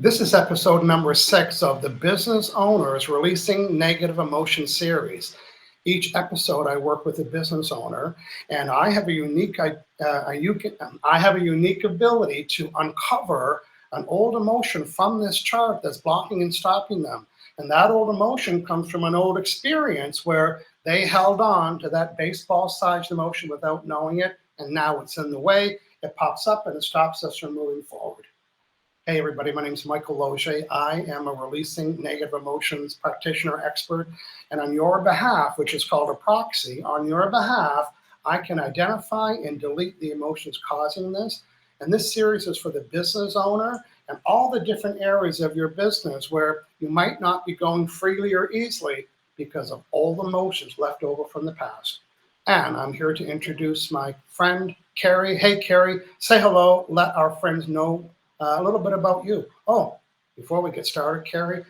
This is episode number 6 of the Business Owners Releasing Negative Emotion series. Each episode, I work with a business owner, and I have a unique ability to uncover an old emotion from this chart that's blocking and stopping them. And that old emotion comes from an old experience where they held on to that baseball-sized emotion without knowing it, and now it's in the way. It pops up and it stops us from moving forward. Hey everybody, my name is Michael Losier. I am a releasing negative emotions practitioner expert, and on your behalf, which is called a proxy, on your behalf, I can identify and delete the emotions causing this. And this series is for the business owner and all the different areas of your business where you might not be going freely or easily because of old emotions left over from the past. And I'm here to introduce my friend, Kerry. Hey, Kerry, say hello. Let our friends know a little bit about you. Oh, before we get started, Kerry,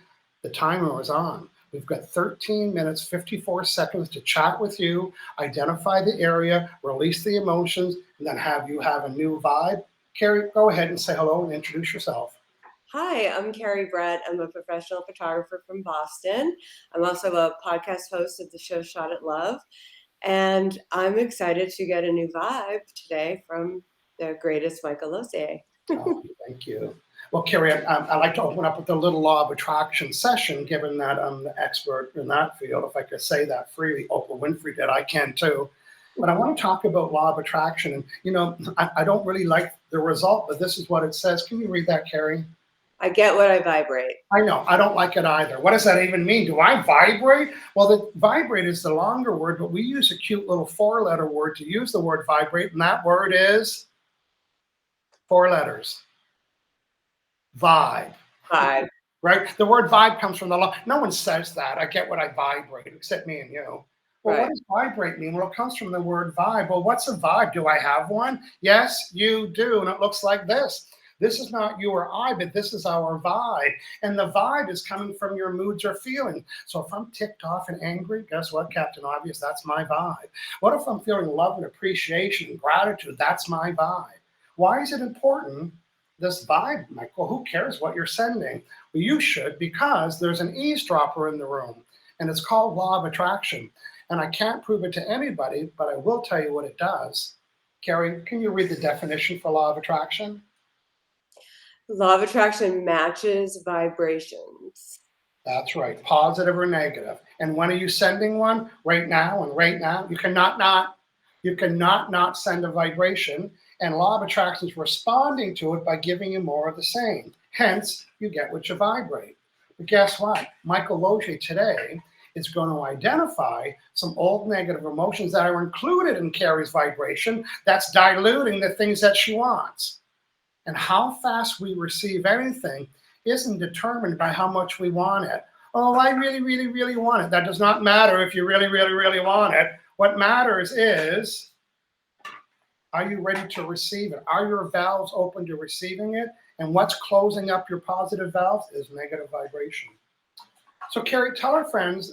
the timer is on. We've got 13 minutes, 54 seconds to chat with you, identify the area, release the emotions, and then have you have a new vibe. Kerry, go ahead and say hello and introduce yourself. Hi, I'm Kerry Brett. I'm a professional photographer from Boston. I'm also a podcast host of the show Shot at Love. And I'm excited to get a new vibe today from the greatest Michael Losier. Oh, thank you. Well, Kerry, I like to open up with a little law of attraction session, given that I'm the expert in that field. If I could say that freely, Oprah Winfrey did, I can too. But I want to talk about law of attraction. And, you know, I don't really like the result, but this is what it says. Can you read that, Kerry? I get what I vibrate. I know. I don't like it either. What does that even mean? Do I vibrate? Well, the vibrate is the longer word, but we use a cute little 4-letter word to use the word vibrate, and that word is 4 letters. Vibe. Vibe. Right? The word vibe comes from the law. No one says that. I get what I vibrate, except me and you. Well, Right. What does vibrate mean? Well, it comes from the word vibe. Well, what's a vibe? Do I have one? Yes, you do. And it looks like this. This is not you or I, but this is our vibe. And the vibe is coming from your moods or feelings. So if I'm ticked off and angry, guess what, Captain Obvious? That's my vibe. What if I'm feeling love and appreciation and gratitude? That's my vibe. Why is it important? This vibe, Michael, who cares what you're sending? Well, you should, because there's an eavesdropper in the room, and it's called law of attraction. And I can't prove it to anybody, but I will tell you what it does. Kerry, can you read the definition for law of attraction? Law of attraction matches vibrations. That's right, positive or negative. And when are you sending one? Right now, and right now. You cannot not send a vibration. And law of attraction is responding to it by giving you more of the same. Hence, you get what you vibrate. But guess what? Michael Losier today is going to identify some old negative emotions that are included in Kerry's vibration that's diluting the things that she wants. And how fast we receive anything isn't determined by how much we want it. Oh, I really, really, really want it. That does not matter if you really, really, really want it. What matters is, are you ready to receive it? Are your valves open to receiving it? And what's closing up your positive valves is negative vibration. So, Kerry, tell our friends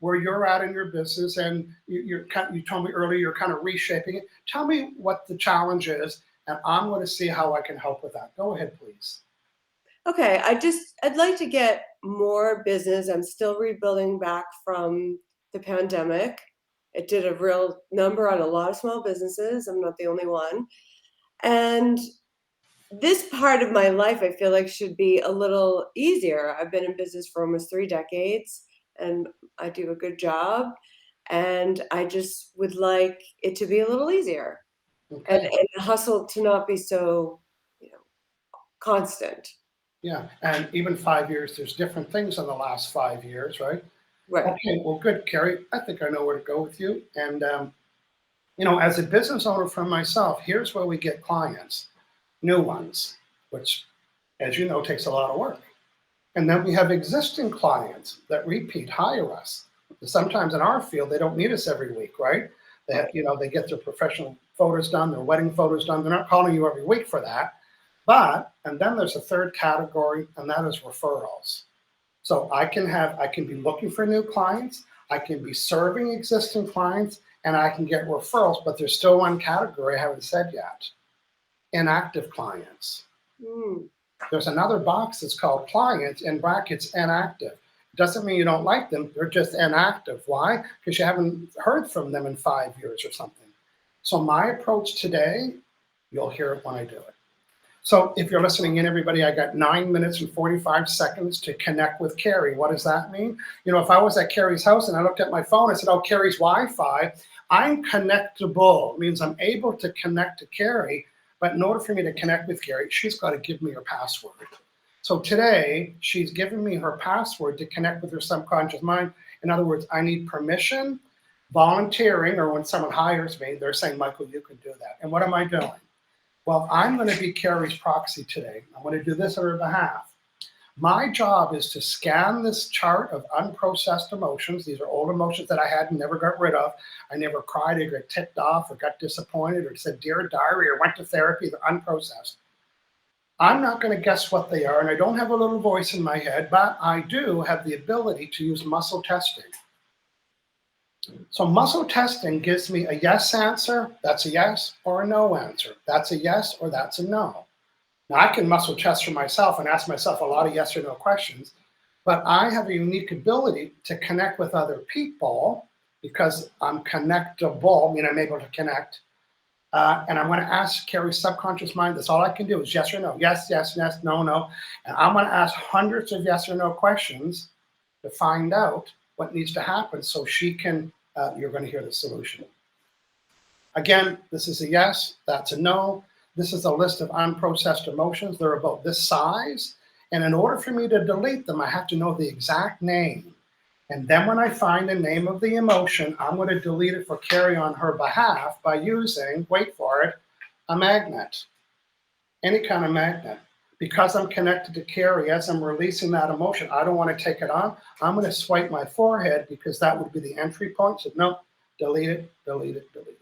where you're at in your business, and you told me earlier you're kind of reshaping it. Tell me what the challenge is, and I'm going to see how I can help with that. Go ahead, please. Okay, I'd like to get more business. I'm still rebuilding back from the pandemic. It did a real number on a lot of small businesses. I'm not the only one. And this part of my life, I feel like, should be a little easier. I've been in business for almost 3 decades, and I do a good job. And I just would like it to be a little easier, Okay. and the hustle to not be so, constant. Yeah, and even 5 years, there's different things in the last 5 years, right? Right. Okay, well, good, Kerry. I think I know where to go with you. And, as a business owner for myself, here's where we get clients, new ones, which, as you know, takes a lot of work. And then we have existing clients that repeat, hire us. Sometimes in our field, they don't need us every week, right? They get their professional photos done, their wedding photos done. They're not calling you every week for that. And then there's a third category, and that is referrals. So I can be looking for new clients, I can be serving existing clients, and I can get referrals, but there's still one category I haven't said yet: inactive clients. there's another box that's called clients, in brackets, inactive. Doesn't mean you don't like them, they're just inactive. Why? Because you haven't heard from them in 5 years or something. So my approach today, you'll hear it when I do it. So if you're listening in, everybody, I got 9 minutes and 45 seconds to connect with Kerry. What does that mean? You know, if I was at Kerry's house and I looked at my phone, I said, oh, Kerry's Wi-Fi, I'm connectable. It means I'm able to connect to Kerry, but in order for me to connect with Kerry, she's got to give me her password. So today, she's given me her password to connect with her subconscious mind. In other words, I need permission, volunteering, or when someone hires me, they're saying, Michael, you can do that. And what am I doing? Well, I'm going to be Kerry's proxy today. I'm going to do this on her behalf. My job is to scan this chart of unprocessed emotions. These are old emotions that I had and never got rid of. I never cried or got ticked off or got disappointed or said, dear diary, or went to therapy. They're unprocessed. I'm not going to guess what they are, and I don't have a little voice in my head, but I do have the ability to use muscle testing. So muscle testing gives me a yes answer, that's a yes, or a no answer. That's a yes or that's a no. Now I can muscle test for myself and ask myself a lot of yes or no questions, but I have a unique ability to connect with other people because I'm connectable, I mean I'm able to connect. And I'm going to ask Kerry's subconscious mind, that's all I can do is yes or no, yes, yes, yes, no, no. And I'm going to ask hundreds of yes or no questions to find out what needs to happen so she can, you're going to hear the solution. Again, this is a yes, that's a no. This is a list of unprocessed emotions. They're about this size. And in order for me to delete them, I have to know the exact name. And then when I find the name of the emotion, I'm going to delete it for Kerry on her behalf by using, wait for it, a magnet. Any kind of magnet. Because I'm connected to Kerry, as I'm releasing that emotion, I don't want to take it on. I'm going to swipe my forehead because that would be the entry point. So no, delete it, delete it, delete it.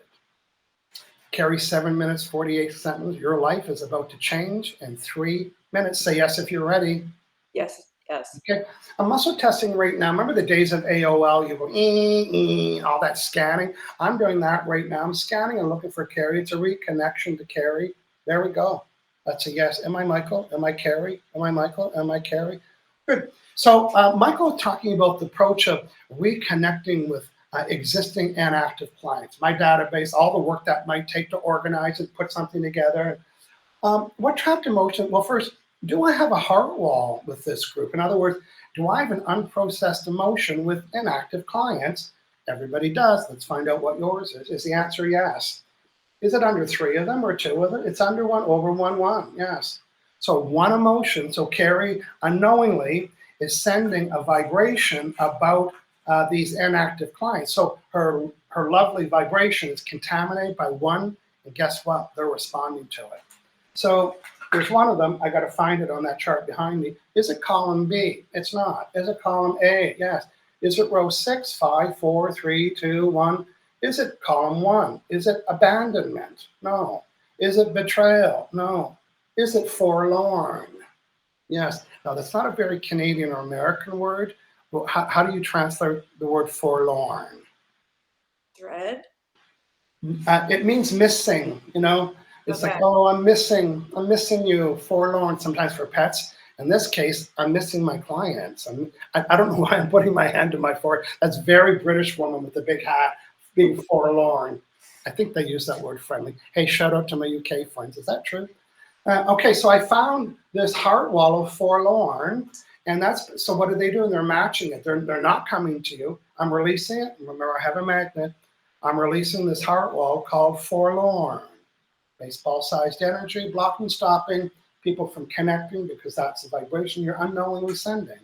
Kerry, 7 minutes, 48 seconds. Your life is about to change in 3 minutes. Say yes if you're ready. Yes, yes. Okay, I'm muscle testing right now. Remember the days of AOL, you go, all that scanning? I'm doing that right now. I'm scanning and looking for Kerry. It's a reconnection to Kerry. There we go. That's a yes. Am I Michael? Am I Kerry? Am I Michael? Am I Kerry? Good. So Michael talking about the approach of reconnecting with existing and active clients. My database, all the work that might take to organize and put something together. What trapped emotion? Well, first, do I have a heart wall with this group? In other words, do I have an unprocessed emotion with inactive clients? Everybody does. Let's find out what yours is. Is the answer yes? Is it under 3 of them or 2 of them? It's under 1, over 1, yes. So one emotion, so Kerry unknowingly is sending a vibration about these inactive clients. So her lovely vibration is contaminated by 1, and guess what? They're responding to it. So there's one of them. I got to find it on that chart behind me. Is it column B? It's not. Is it column A? Yes. Is it row 6, 5, 4, 3, 2, 1? Is it column 1? Is it abandonment? No. Is it betrayal? No. Is it forlorn? Yes. Now, that's not a very Canadian or American word. Well, how do you translate the word forlorn? Dread? It means missing, you know. It's Okay. like, oh, I'm missing you, forlorn, sometimes for pets. In this case, I'm missing my clients. I don't know why I'm putting my hand to my forehead. That's very British woman with the big hat being forlorn. I think they use that word friendly. Hey, shout out to my UK friends. Is that true? Okay, so I found this heart wall of forlorn. And that's, so what are they doing? They're matching it. They're not coming to you. I'm releasing it. Remember, I have a magnet. I'm releasing this heart wall called forlorn. Baseball-sized energy, blocking, stopping people from connecting because that's the vibration you're unknowingly sending.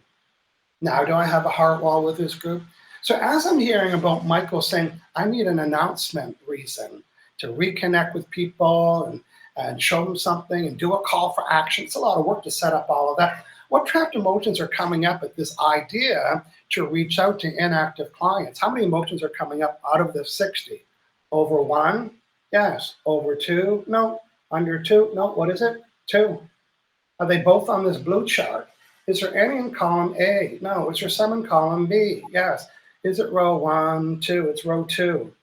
Now, do I have a heart wall with this group? So as I'm hearing about Michael saying, I need an announcement reason to reconnect with people and show them something and do a call for action. It's a lot of work to set up all of that. What trapped emotions are coming up at this idea to reach out to inactive clients? How many emotions are coming up out of the 60? Over 1? Yes. Over 2? No. Under 2? No. What is it? 2. Are they both on this blue chart? Is there any in column A? No. Is there some in column B? Yes. Is it row 1, 2? It's row 2.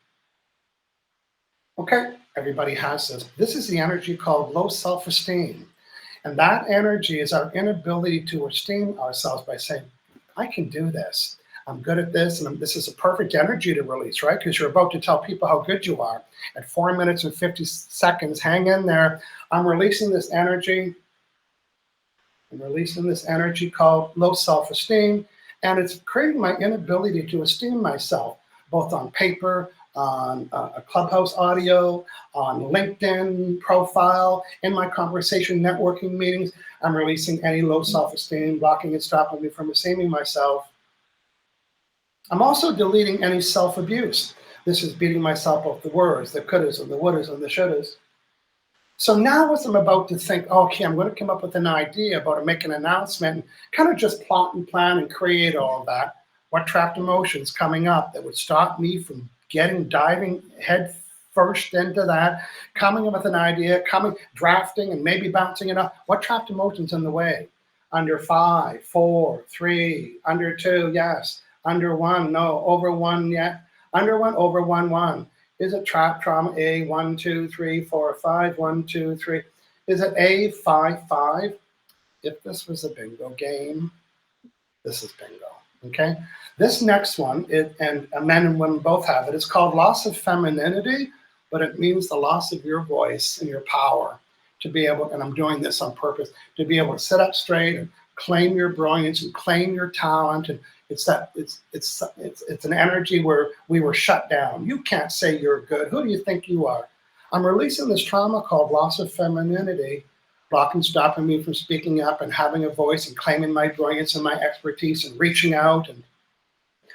Okay. Everybody has this. This is the energy called low self-esteem. And that energy is our inability to esteem ourselves by saying, I can do this. I'm good at this, and this is a perfect energy to release, right? Because you're about to tell people how good you are. At 4 minutes and 50 seconds, hang in there. I'm releasing this energy. I'm releasing this energy called low self-esteem, and it's creating my inability to esteem myself, both on paper, on a Clubhouse audio, on LinkedIn profile, in my conversation networking meetings. I'm releasing any low self-esteem, blocking and stopping me from esteeming myself. I'm also deleting any self-abuse. This is beating myself up the words, the couldas and the wouldas and the shouldas. So now as I'm about to think, okay, I'm going to come up with an idea about to make an announcement, and kind of just plot and plan and create all of that, what trapped emotions coming up that would stop me from diving head first into that, coming up with an idea, drafting and maybe bouncing it up. What trapped emotions in the way? Under 5, 4, 3, under 2, yes. Under 1, no. Over 1, yeah. Under 1, over 1, 1. Is it trap trauma A, 1, 2, 3, 4, 5, 1, 2, 3? Is it A, 5, 5? If this was a bingo game, this is bingo, okay? This next one, and men and women both have it, it's called loss of femininity, but it means the loss of your voice and your power to be able, and I'm doing this on purpose, to be able to sit up straight and claim your brilliance and claim your talent. And it's an energy where we were shut down. You can't say you're good. Who do you think you are? I'm releasing this trauma called loss of femininity, blocking, stopping me from speaking up and having a voice and claiming my brilliance and my expertise and reaching out. And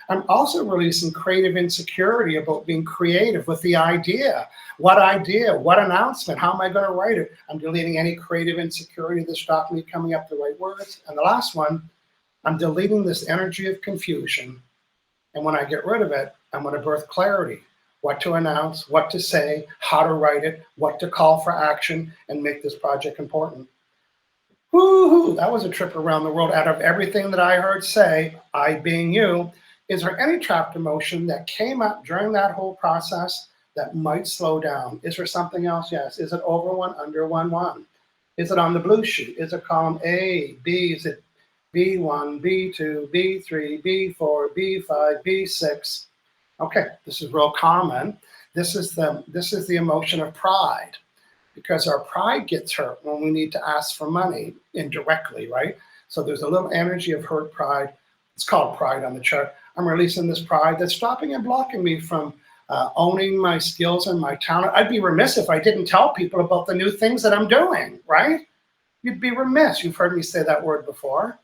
I'm also releasing creative insecurity about being creative with the idea. What idea? What announcement? How am I going to write it? I'm deleting any creative insecurity that stopped me coming up with the right words. And the last one, I'm deleting this energy of confusion. And when I get rid of it, I'm going to birth clarity. What to announce, what to say, how to write it, what to call for action, and make this project important. Woo-hoo, that was a trip around the world. Out of everything that I heard say, I being you, is there any trapped emotion that came up during that whole process that might slow down? Is there something else? Yes. Is it over 1, under 1, 1? Is it on the blue sheet? Is it column A, B? Is it B1, B2, B3, B4, B5, B6? Okay, this is real common. This is the emotion of pride, because our pride gets hurt when we need to ask for money indirectly, right? So there's a little energy of hurt pride. It's called pride on the chart. I'm releasing this pride that's stopping and blocking me from owning my skills and my talent. I'd be remiss if I didn't tell people about the new things that I'm doing, right? You'd be remiss. You've heard me say that word before.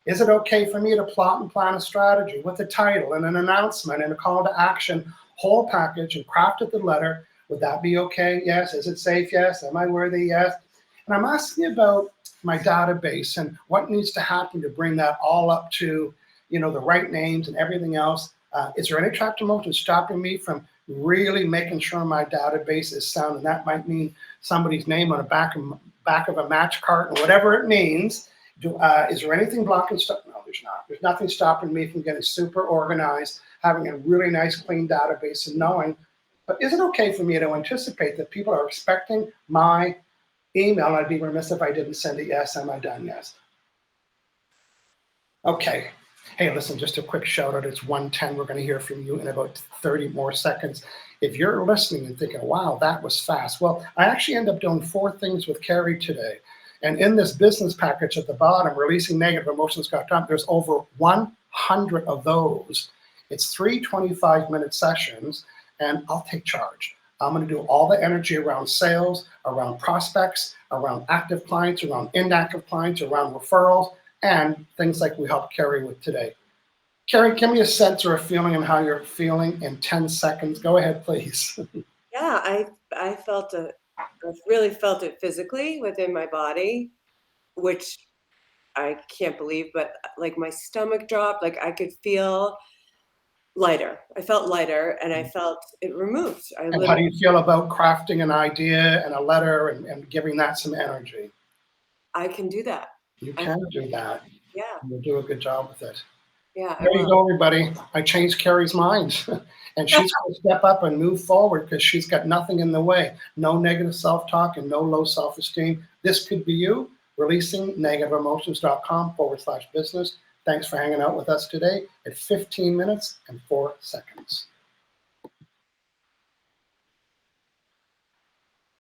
Is it okay for me to plot and plan a strategy with a title and an announcement and a call to action, whole package, and craft it the letter? Would that be okay? Yes. Is it safe? Yes. Am I worthy? Yes. And I'm asking about my database and what needs to happen to bring that all up to, the right names and everything else. Is there any trapped emotion stopping me from really making sure my database is sound? And that might mean somebody's name on the back of a match cart, or whatever it means. Is there anything blocking stuff? No, there's not. There's nothing stopping me from getting super organized, having a really nice, clean database, and knowing. But is it okay for me to anticipate that people are expecting my email? I'd be remiss if I didn't send it. Yes. Am I done? Yes. Okay. Hey, listen, just a quick shout out. It's 1:10. We're going to hear from you in about 30 more seconds. If you're listening and thinking, wow, that was fast. Well, I actually end up doing 4 things with Kerry today. And in this business package at the bottom, Releasing Negative Emotions, there's over 100 of those. It's 3 25-minute sessions, and I'll take charge. I'm going to do all the energy around sales, around prospects, around active clients, around inactive clients, around referrals, and things like we helped Kerry with today. Kerry, give me a sense or a feeling on how you're feeling in 10 seconds. Go ahead, please. Yeah, I felt it. I really felt it physically within my body, which I can't believe, but like my stomach dropped, like I could feel lighter. I felt lighter and I felt it removed. And how do you feel about crafting an idea and a letter and giving that some energy? I can do that. You can do that. Yeah. You'll do a good job with it. Yeah. There you go, everybody. I changed Kerry's mind. And she's going to step up and move forward because she's got nothing in the way. No negative self-talk and no low self-esteem. This could be you. releasingnegative-emotions.com/business. Thanks for hanging out with us today at 15 minutes and 4 seconds.